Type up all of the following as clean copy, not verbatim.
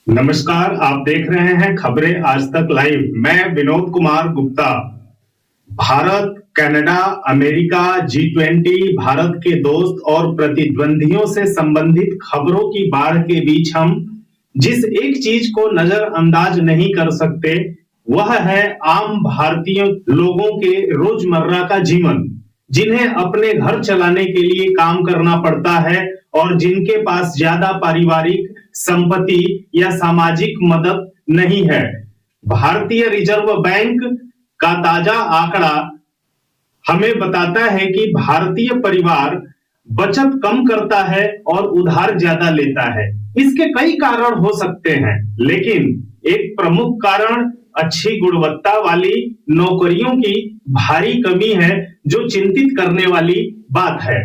नमस्कार, आप देख रहे हैं खबरें आज तक लाइव। मैं Vinod Kumar Gupta. Bharat, Canada, America, G20, Bharat के दोस्त और प्रतिद्वंदियों से संबंधित खबरों की बाढ़ के बीच हम जिस एक चीज को नजरअंदाज नहीं कर सकते, वह है आम भारतीय लोगों के रोजमर्रा का जीवन, जिन्हें अपने घर चलाने के लिए काम करना पड़ता है और जिनके पास ज्यादा पारिवारिक संपत्ति या सामाजिक मदद नहीं है। भारतीय रिजर्व बैंक का ताजा आंकड़ा हमें बताता है कि भारतीय परिवार बचत कम करता है और उधार ज्यादा लेता है। इसके कई कारण हो सकते हैं, लेकिन एक प्रमुख कारण अच्छी गुणवत्ता वाली नौकरियों की भारी कमी है, जो चिंतित करने वाली बात है।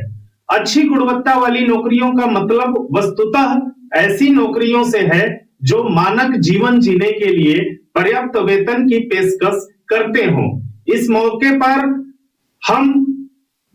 अच्छी गुणवत्ता वाली नौकरियों का मतलब वस्तुतः ऐसी नौकरियों से है जो मानक जीवन जीने के लिए पर्याप्त वेतन की पेशकश करते हों। इस मौके पर हम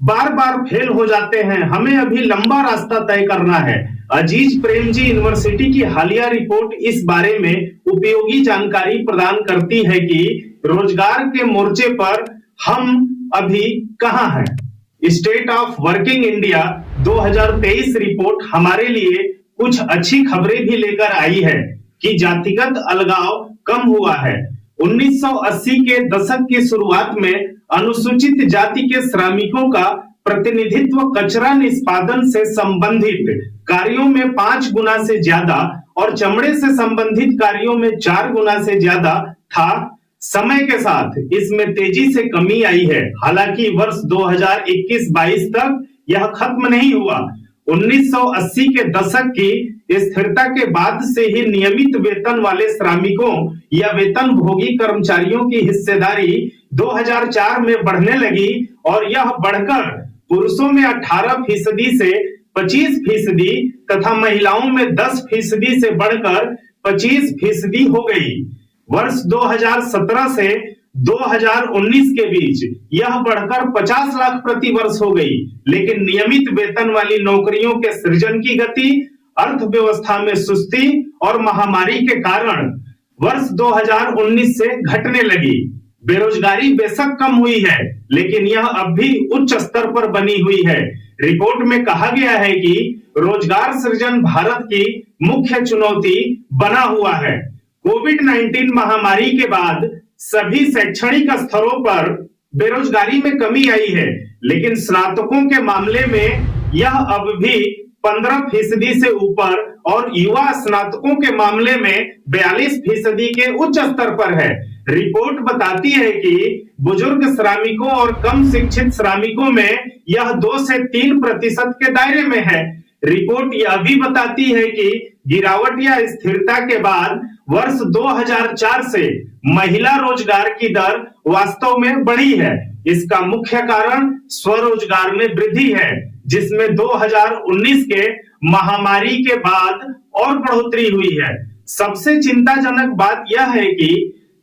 बार बार फेल हो जाते हैं, हमें अभी लंबा रास्ता तय करना है। अजीज प्रेमजी यूनिवर्सिटी की हालिया रिपोर्ट इस बारे में उपयोगी जानकारी प्रदान करती है कि रोजगार के मोर्चे पर हम अभी कहां हैं। State of working India 2023 report हमारे लिए कुछ अच्छी खबरें भी लेकर आई है कि जातिगत अलगाव कम हुआ है। 1980 के दशक की शुरुआत में अनुसूचित जाति के श्रमिकों का प्रतिनिधित्व कचरा निष्पादन से संबंधित कार्यों में 5 गुना से ज्यादा और चमड़े से संबंधित कार्यों में 4 गुना से ज्यादा था। समय के साथ इसमें तेजी से कमी आई है। हालांकि वर्ष 2021-22 तक यह खत्म नहीं हुआ। 1980 के दशक की स्थिरता के बाद से ही नियमित वेतन वाले श्रमिकों या वेतन भोगी कर्मचारियों की हिस्सेदारी 2004 में बढ़ने लगी और यह बढ़कर पुरुषों में 18% से 25% तथा महिलाओं में 10% से बढ़कर 25% हो गई। वर्ष 2017 से 2019 के बीच यह बढ़कर 50 लाख प्रति वर्ष हो गई। लेकिन नियमित वेतन वाली नौकरियों के सृजन की गति अर्थव्यवस्था में सुस्ती और महामारी के कारण वर्ष 2019 से घटने लगी। बेरोजगारी बेशक कम हुई है, लेकिन यह अब भी उच्च स्तर पर बनी हुई है। रिपोर्ट में कहा गया है कि रोजगार सृजन भारत की मुख्य चुनौती बना हुआ है। कोविड-19 महामारी के बाद सभी शैक्षणिक स्तरों पर बेरोजगारी में कमी आई है, लेकिन स्नातकों के मामले में यह अब भी 15% से ऊपर और युवा स्नातकों के मामले में 42% के उच्च स्तर पर है। रिपोर्ट बताती है कि बुजुर्ग श्रमिकों और कम शिक्षित श्रमिकों में यह 2 से 3% के दायरे में है। रिपोर्ट यह भी बताती है कि गिरावट या स्थिरता के बाद वर्ष 2004 से महिला रोजगार की दर वास्तव में बढ़ी है। इसका मुख्य कारण स्वरोजगार में वृद्धि है, जिसमें 2019 के महामारी के बाद और बढ़ोतरी हुई है। सबसे चिंताजनक बात यह है कि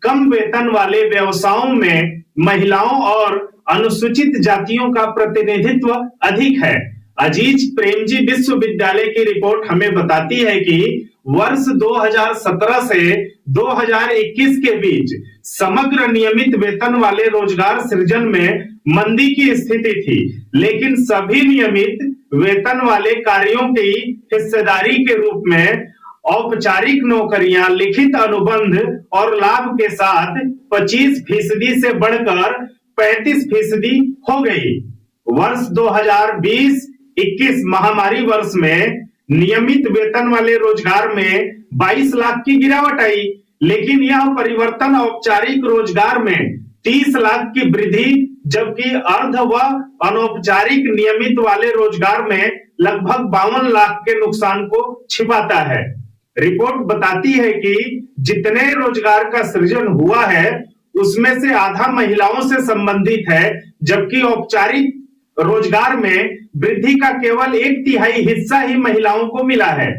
कम वेतन वाले व्यवसायों में महिलाओं और अनुसूचित जातियों का प्रतिनिधित्व अधिक है। अजीज प्रेमजी विश्वविद्यालय की रिपोर्ट हमें बताती है कि वर्ष 2017 से 2021 के बीच समग्र नियमित वेतन वाले रोजगार सृजन में मंदी की स्थिति थी, लेकिन सभी नियमित वेतन वाले कार्यों की हिस्सेदारी के रूप में औपचारिक नौकरियां, लिखित अनुबंध और लाभ के साथ 25% से बढ़कर 35% हो गई। वर्ष 2020-21 महामारी वर्ष में नियमित वेतन वाले रोजगार में 22 लाख की गिरावट आई, लेकिन यह परिवर्तन औपचारिक रोजगार में 30 लाख की वृद्धि, जबकि अर्ध व अनौपचारिक नियमित वाले रोजगार में लगभग 52 लाख के नुकसान को छिपाता है। रिपोर्ट बताती है कि जितने रोजगार का सृजन हुआ है, उसमें से आधा महिलाओं से संबंधित है, जबकि औपचारिक रोजगार में वृद्धि का केवल 1/3 हिस्सा ही महिलाओं को मिला है।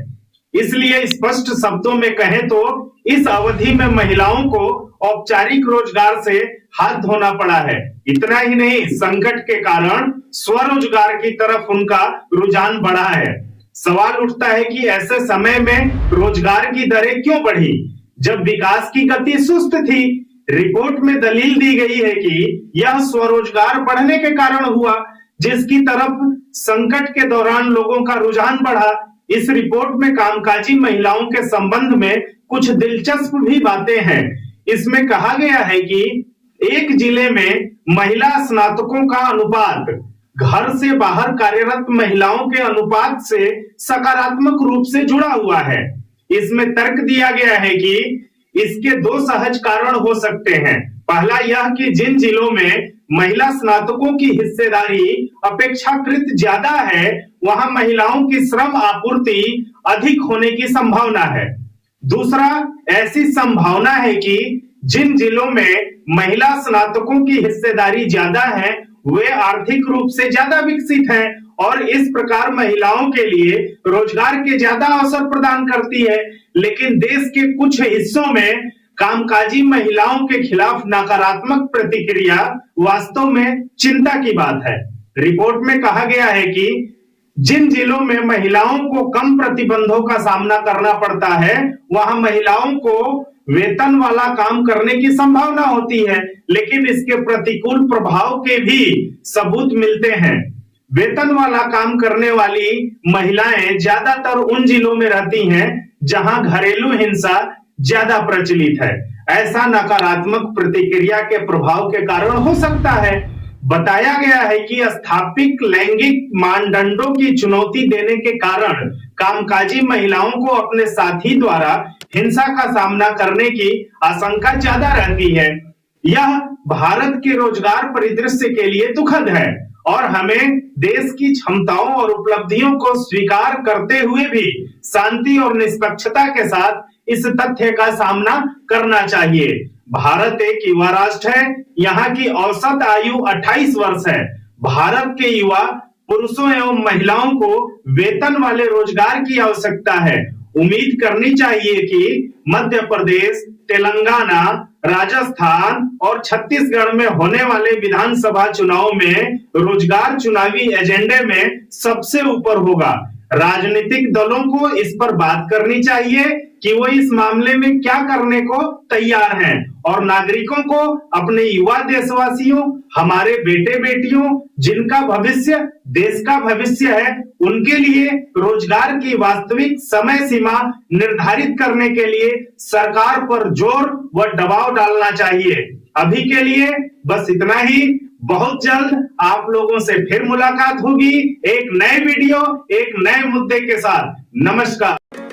इसलिए स्पष्ट शब्दों में कहें तो इस अवधि में महिलाओं को औपचारिक रोजगार से हाथ धोना पड़ा है। इतना ही नहीं, संकट के कारण स्वरोजगार की तरफ उनका रुझान बढ़ा है। सवाल उठता है कि ऐसे समय में रोजगार की दरें क्यों बढ़ी जब विकास की गति सुस्त थी। रिपोर्ट में दलील दी गई है कि यह स्वरोजगार बढ़ने के कारण हुआ, जिसकी तरफ संकट के दौरान लोगों का रुझान बढ़ा। इस रिपोर्ट में कामकाजी महिलाओं के संबंध में कुछ दिलचस्प भी बातें हैं। इसमें कहा गया है कि एक जिले में महिला स्नातकों का अनुपात घर से बाहर कार्यरत महिलाओं के अनुपात से सकारात्मक रूप से जुड़ा हुआ है। इसमें तर्क दिया गया है कि इसके दो सहज कारण हो सकते हैं। पहला यह कि जिन जिलों में महिला स्नातकों की हिस्सेदारी अपेक्षाकृत ज्यादा है, वहां महिलाओं की श्रम आपूर्ति अधिक होने की संभावना है। दूसरा, ऐसी संभावना है कि जिन जिलों में महिला स्नातकों की हिस्सेदारी ज्यादा है, वे आर्थिक रूप से ज्यादा विकसित हैं और इस प्रकार महिलाओं के लिए रोजगार के ज्यादा अवसर प्रदान करती है। लेकिन देश के कुछ हिस्सों में कामकाजी महिलाओं के खिलाफ नकारात्मक प्रतिक्रिया वास्तव में चिंता की बात है। रिपोर्ट में कहा गया है कि जिन जिलों में महिलाओं को कम प्रतिबंधों का सामना करना पड़ता है, वहां महिलाओं को वेतन वाला काम करने की संभावना होती है, लेकिन इसके प्रतिकूल प्रभाव के भी सबूत मिलते हैं। वेतन वाला काम करने वाली महिलाएं ज्यादातर उन जिलों में रहती हैं जहां घरेलू हिंसा ज्यादा प्रचलित है। ऐसा नकारात्मक प्रतिक्रिया के प्रभाव के कारण हो सकता है। बताया गया है कि स्थापित लैंगिक मानदंडों की चुनौती देने के कारण कामकाजी महिलाओं को अपने साथी द्वारा हिंसा का सामना करने की आशंका ज्यादा रहती है। यह भारत के रोजगार परिदृश्य के लिए दुखद है और हमें देश की क्षमताओं और उपलब्धियों को स्वीकार करते हुए भी शांति और निष्पक्षता के साथ इस तथ्य का सामना करना चाहिए। भारत एक युवा राष्ट्र है। यहाँ की औसत आयु 28 वर्ष है। भारत के युवा पुरुषों एवं महिलाओं को वेतन वाले रोजगार की आवश्यकता है। उम्मीद करनी चाहिए कि मध्य प्रदेश, तेलंगाना, राजस्थान और छत्तीसगढ़ में होने वाले विधानसभा चुनाव में रोजगार चुनावी एजेंडे में सबसे ऊपर होगा। राजनीतिक दलों को इस पर बात करनी चाहिए कि वो इस मामले में क्या करने को तैयार हैं और नागरिकों को, अपने युवा देशवासियों, हमारे बेटे बेटियों, जिनका भविष्य देश का भविष्य है, उनके लिए रोजगार की वास्तविक समय सीमा निर्धारित करने के लिए सरकार पर जोर व दबाव डालना चाहिए। अभी के लिए बस इतना ही। बहुत जल्द आप लोगों से फिर मुलाकात होगी एक नए वीडियो, एक नए मुद्दे के साथ। नमस्कार।